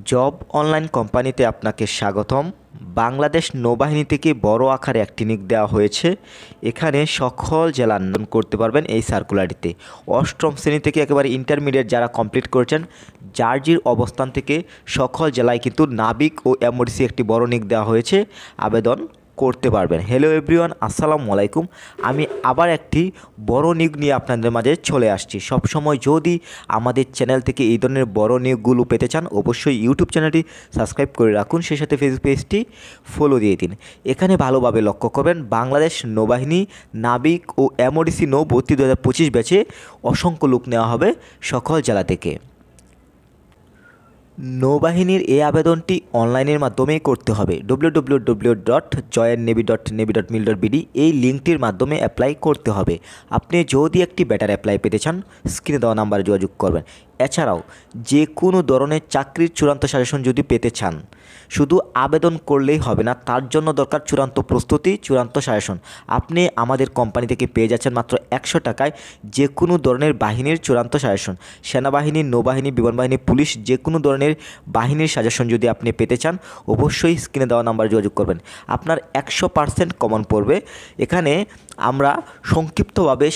Job online কোম্পানিতে আপনাকে স্বাগতম। বাংলাদেশ নৌবাহিনী থেকে বড় আকারে একটি নিয়োগ দেওয়া হয়েছে। এখানে সকল জেলা করতে পারবেন এই সার্কুলারটিতে। অষ্টম শ্রেণী থেকে একেবারে ইন্টারমিডিয়েট যারা কমপ্লিট করেছেন জার্জির অবস্থান থেকে সকল জেলায় কিন্তু নাবিক ও এমওডিসি একটি বড় নিয়োগ দেওয়া হয়েছে, আবেদন করতে পারবেন। হ্যালো এভরিওয়ান, আসসালামু আলাইকুম। আমি আবার একটি বড় নিয়োগ নিয়ে আপনাদের মাঝে চলে আসছি। সবসময় যদি আমাদের চ্যানেল থেকে এই ধরনের বড় নিয়োগগুলো পেতে চান অবশ্যই ইউটিউব চ্যানেলটি সাবস্ক্রাইব করে রাখুন, সেই সাথে ফেসবুক পেজটি ফলো দিয়ে দিন। এখানে ভালোভাবে লক্ষ্য করবেন বাংলাদেশ নৌবাহিনী নাবিক ও এমওডিসি নৌ ভর্তি 2025 ব্যাচে অসংখ্য লোক নেওয়া হবে সকল জেলা থেকে। নৌবাহিনীর এই আবেদনটি অনলাইনের মাধ্যমেই করতে হবে। www.joinnavy.navy.mil.bd এই লিঙ্কটির মাধ্যমে অ্যাপ্লাই করতে হবে। আপনি যদি একটি বেটার অ্যাপ্লাই পেতে চান স্ক্রিনে দেওয়া নাম্বারে যোগাযোগ করবেন। এছাড়াও যে কোনো ধরনের চাকরির চূড়ান্ত সাজেশন যদি পেতে চান শুধু আবেদন করলেই হবে না, তার জন্য দরকার চূড়ান্ত প্রস্তুতি, চূড়ান্ত সাজেশন। আপনি আমাদের কোম্পানি থেকে পেয়ে যাচ্ছেন মাত্র 100 টাকায় যে কোনো ধরনের বাহিনীর চূড়ান্ত সাজেশন। সেনাবাহিনী, নৌবাহিনী, বিমান বাহিনী, পুলিশ যে কোনো ধরনের বাহিনীর সাজেশন যদি আপনি পেতে চান অবশ্যই স্ক্রিনে দেওয়া নাম্বারে যোগাযোগ করবেন। আপনার 100% কমন পড়বে। এখানে আমরা সংক্ষিপ্তভাবে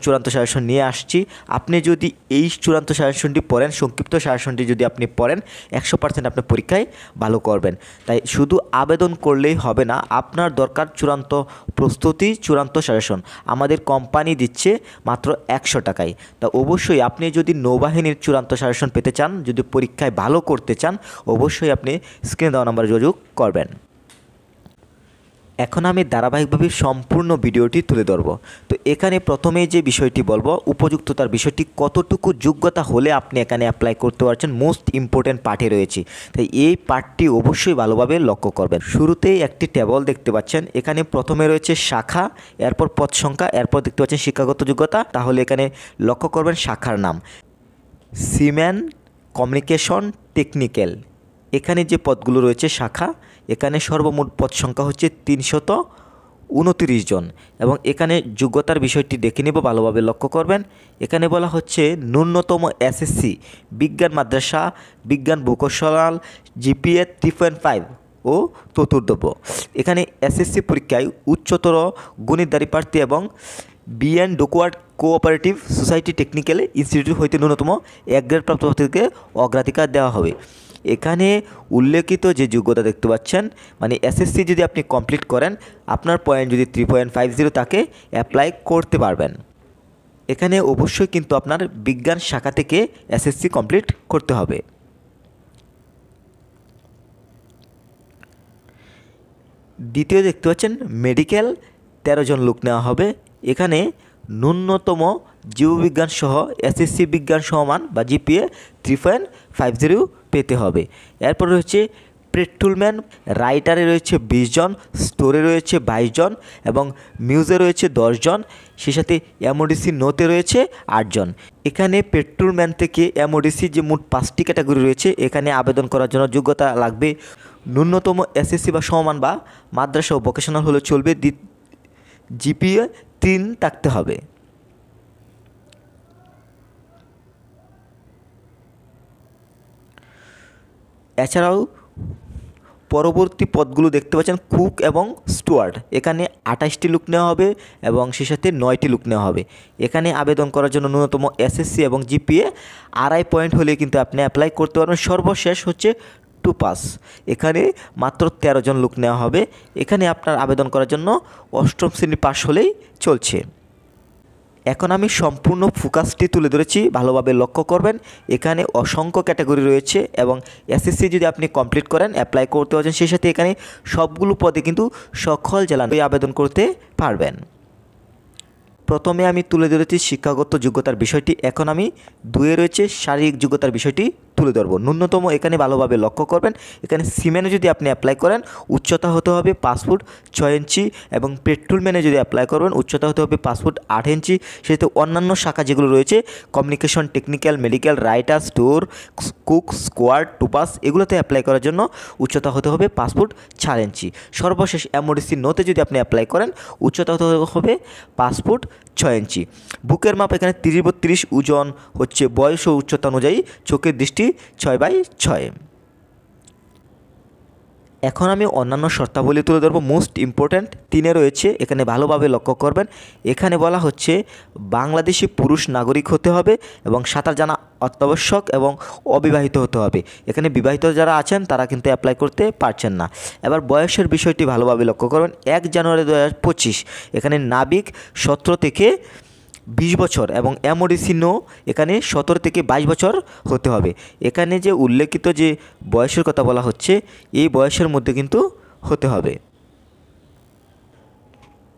চূড়ান্ত সাজেশন নিয়ে আসছি। আপনি যদি এই চূড়ান্ত সাজেশনটি পড়েন, সংক্ষিপ্ত সাজেশনটি যদি আপনি পড়েন 100% আপনি পরীক্ষায় ভালো করবেন। তাই শুধু আবেদন করলেই হবে না, আপনার দরকার চূড়ান্ত প্রস্তুতি, চূড়ান্ত সাজেশন। আমাদের কোম্পানি দিচ্ছে মাত্র 100 টাকায়। তা অবশ্যই আপনি যদি নৌবাহিনীর চূড়ান্ত সাজেশন পেতে চান, যদি পরীক্ষায় ভালো করতে চান অবশ্যই আপনি স্ক্রিনে দেওয়া নাম্বারে যোগাযোগ করবেন। এখন আমি ধারাবাহিকভাবে সম্পূর্ণ ভিডিওটি তুলে ধরব। তো এখানে প্রথমেই যে বিষয়টি বলবো উপযুক্ততার বিষয়টি, কতটুকু যোগ্যতা হলে আপনি এখানে অ্যাপ্লাই করতে পারছেন, মোস্ট ইম্পর্টেন্ট পার্টে রয়েছে। তাই এই পার্টটি অবশ্যই ভালোভাবে লক্ষ্য করবেন। শুরুতেই একটি টেবল দেখতে পাচ্ছেন, এখানে প্রথমে রয়েছে শাখা, এরপর পদ সংখ্যা, এরপর দেখতে পাচ্ছেন শিক্ষাগত যোগ্যতা। তাহলে এখানে লক্ষ্য করবেন শাখার নাম সিম্যান কমিউনিকেশন টেকনিক্যাল। এখানে যে পদগুলো রয়েছে শাখা, এখানে সর্বমোট পদ সংখ্যা হচ্ছে 329 জন। এবং এখানে যোগ্যতার বিষয়টি দেখে নেব, ভালোভাবে লক্ষ্য করবেন। এখানে বলা হচ্ছে ন্যূনতম এসএসসি বিজ্ঞান মাদ্রাসা, বিজ্ঞান ভূকৌশল, জিপিএ 3.5 ও চতুর্থ। এখানে এসএসসি পরীক্ষায় উচ্চতর গণিতধারী প্রার্থী এবং BN dockyard cooperative society technical institute হইতে ন্যূনতম 1 গ্রেড প্রাপ্ত প্রার্থীকে অগ্রাধিকার দেওয়া হবে। এখানে উল্লেখিত যে যোগ্যতা দেখতে পাচ্ছেন, মানে এসএসসি যদি আপনি কমপ্লিট করেন, আপনার পয়েন্ট যদি 3.50 থাকে অ্যাপ্লাই করতে পারবেন। এখানে অবশ্যই কিন্তু আপনার বিজ্ঞান শাখা থেকে এসএসসি কমপ্লিট করতে হবে। দ্বিতীয় দেখতে পাচ্ছেন মেডিকেল 13 জন লোক নেওয়া হবে। এখানে ন্যূনতম জীববিজ্ঞান সহ এসএসসি বিজ্ঞান সমান বা জিপিএ 3.50 পেতে হবে। এরপর রয়েছে পেট্রোলম্যান, রাইটারে রয়েছে 20 জন, স্টোরে রয়েছে 22 জন এবং মিউজে রয়েছে 10 জন, সেই সাথে এমওডিসি নোতে রয়েছে 8 জন। এখানে পেট্রোলম্যান থেকে এমওডিসি যে মোট 5টি ক্যাটাগরি রয়েছে, এখানে আবেদন করার জন্য যোগ্যতা লাগবে ন্যূনতম এসএসসি বা সমান বা মাদ্রাসা ও ভোকেশনাল হলে চলবে, জিপিএ 3 থাকতে হবে। এছাড়াও পরবর্তী পদগুলো দেখতে পাচ্ছেন কুক এবং স্টুয়ার্ড। এখানে 28টি লোক নেওয়া হবে এবং সেই সাথে 9টি লোক নেওয়া হবে। এখানে আবেদন করার জন্য ন্যূনতম এসএসসি এবং জিপিএ 2.5 পয়েন্ট হলে কিন্তু আপনি অ্যাপ্লাই করতে পারবেন। সর্বশেষ হচ্ছে 2 পাস। এখানে মাত্র 13 জন লোক নেওয়া হবে। এখানে আপনার আবেদন করার জন্য 8ম শ্রেণী পাস হলেই চলছে। এখন আমি সম্পূর্ণ ফোকাসটি তুলে ধরেছি, ভালোভাবে লক্ষ্য করবেন। এখানে অসংখ্য ক্যাটাগরি রয়েছে এবং এসএসসি যদি আপনি কমপ্লিট করেন অ্যাপ্লাই করতে পারছেন। সেই সাথে এখানে সবগুলো পদে কিন্তু সকল জেলায় আবেদন করতে পারবেন। প্রথমে আমি তুলে ধরেছি শিক্ষাগত যোগ্যতার বিষয়টি, এখন আমি 2 রয়েছে শারীরিক যোগ্যতার বিষয়টি তুলে ধরবো। ন্যূনতম এখানে ভালোভাবে লক্ষ্য করবেন, এখানে সিমেনে যদি আপনি অ্যাপ্লাই করেন উচ্চতা হতে হবে 5 ফুট 6 ইঞ্চি এবং পেট্রোলম্যানে যদি অ্যাপ্লাই করবেন উচ্চতা হতে হবে 5 ফুট 8 ইঞ্চি। সেহেতু অন্যান্য শাখা যেগুলো রয়েছে communication technical, medical, writer, store, cook, squad, টুপাস, এগুলোতে অ্যাপ্লাই করার জন্য উচ্চতা হতে হবে 5 ফুট 4 ইঞ্চি। সর্বশেষ এমওডিসি নোতে যদি আপনি অ্যাপ্লাই করেন উচ্চতা হতে হবে 5 ফুট 6 ইঞ্চি। বুকের মাপ এখানে 30-32, ওজন হচ্ছে বয়স ও উচ্চতা অনুযায়ী, চোখের দৃষ্টি 6/6। এখন আমি অন্যান্য শর্তাবলী তুলে ধরবো। মোস্ট ইম্পর্ট্যান্ট 3-এ রয়েছে, এখানে ভালোভাবে লক্ষ্য করবেন। এখানে বলা হচ্ছে বাংলাদেশি পুরুষ নাগরিক হতে হবে এবং সাঁতার জানা অত্যাবশ্যক এবং অবিবাহিত হতে হবে। এখানে বিবাহিত যারা আছেন তারা কিন্তু অ্যাপ্লাই করতে পারছেন না। এবার বয়সের বিষয়টি ভালোভাবে লক্ষ্য করবেন। 1 জানুয়ারি 2025 এখানে নাবিক 17 থেকে 20 বছর এবং এমওডিসি এখানে 17 থেকে 22 বছর হতে হবে। এখানে যে উল্লেখিত যে বয়সের কথা বলা হচ্ছে এই বয়সের মধ্যে কিন্তু হতে হবে।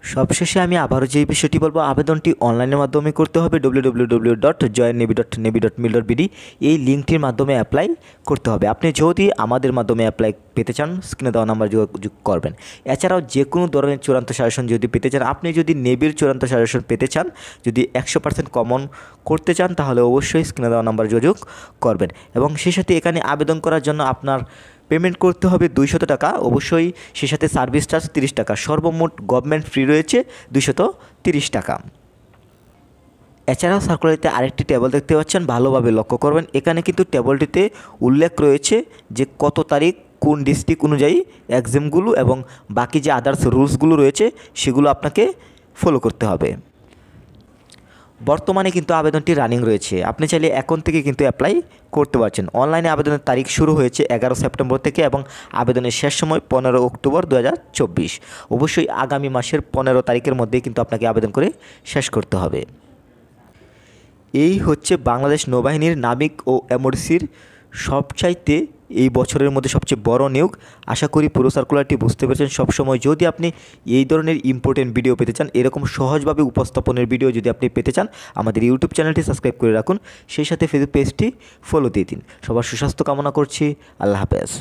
সবশেষে আমি আবারও যে বিষয়টি বলবো, আবেদনটি অনলাইনের মাধ্যমে করতে হবে। www.joinnavy.navy.mil.bd এই লিঙ্কটির মাধ্যমে অ্যাপ্লাই করতে হবে। আপনি যদি আমাদের মাধ্যমে অ্যাপ্লাই পেতে চান স্ক্রিনে দেওয়া নাম্বার যোগাযোগ করবেন। এছাড়াও যে কোনো ধরনের চূড়ান্ত সাজেশন যদি পেতে চান, আপনি যদি নেভির চূড়ান্ত সাজেশন পেতে চান, যদি 100% কমন করতে চান তাহলে অবশ্যই স্ক্রিনে দেওয়া নাম্বার যোগাযোগ করবেন। এবং সেই সাথে এখানে আবেদন করার জন্য আপনার পেমেন্ট করতে হবে 200 টাকা, অবশ্যই সেই সাথে সার্ভিস চার্জ 30 টাকা। সর্বমোট গভর্নমেন্ট ফ্রি রয়েছে 230 টাকা। এছাড়াও সার্কুলারিতে আরেকটি টেবল দেখতে পাচ্ছেন, ভালোভাবে লক্ষ্য করবেন। এখানে কিন্তু টেবলটিতে উল্লেখ রয়েছে যে কত তারিখ কোন ডিস্ট্রিক্ট অনুযায়ী এক্সামগুলো এবং বাকি যে আদার্স রুলসগুলো রয়েছে সেগুলো আপনাকে ফলো করতে হবে। বর্তমানে কিন্তু আবেদনটি রানিং রয়েছে, আপনি চাইলে এখন থেকে কিন্তু অ্যাপ্লাই করতে পারছেন। অনলাইনে আবেদনের তারিখ শুরু হয়েছে 11 সেপ্টেম্বর থেকে এবং আবেদনের শেষ সময় 15 অক্টোবর 2024। অবশ্যই আগামী মাসের 15 তারিখের মধ্যেই কিন্তু আপনাকে আবেদন করে শেষ করতে হবে। এই হচ্ছে বাংলাদেশ নৌবাহিনীর নাবিক ও এমওডিসির সবচাইতে এই বছরের মধ্যে সবচেয়ে বড় নিয়োগ। আশা করি পুরো সার্কুলারটি বুঝতে পেরেছেন। সবসময় যদি আপনি এই ধরনের ইম্পর্টেন্ট ভিডিও পেতে চান, এরকম সহজভাবে উপস্থাপনের ভিডিও যদি আপনি পেতে চান, আমাদের ইউটিউব চ্যানেলটি সাবস্ক্রাইব করে রাখুন, সেই সাথে ফেসবুক পেজটি ফলো দিয়ে দিন। সবার সুস্বাস্থ্য কামনা করছি। আল্লাহ হাফেজ।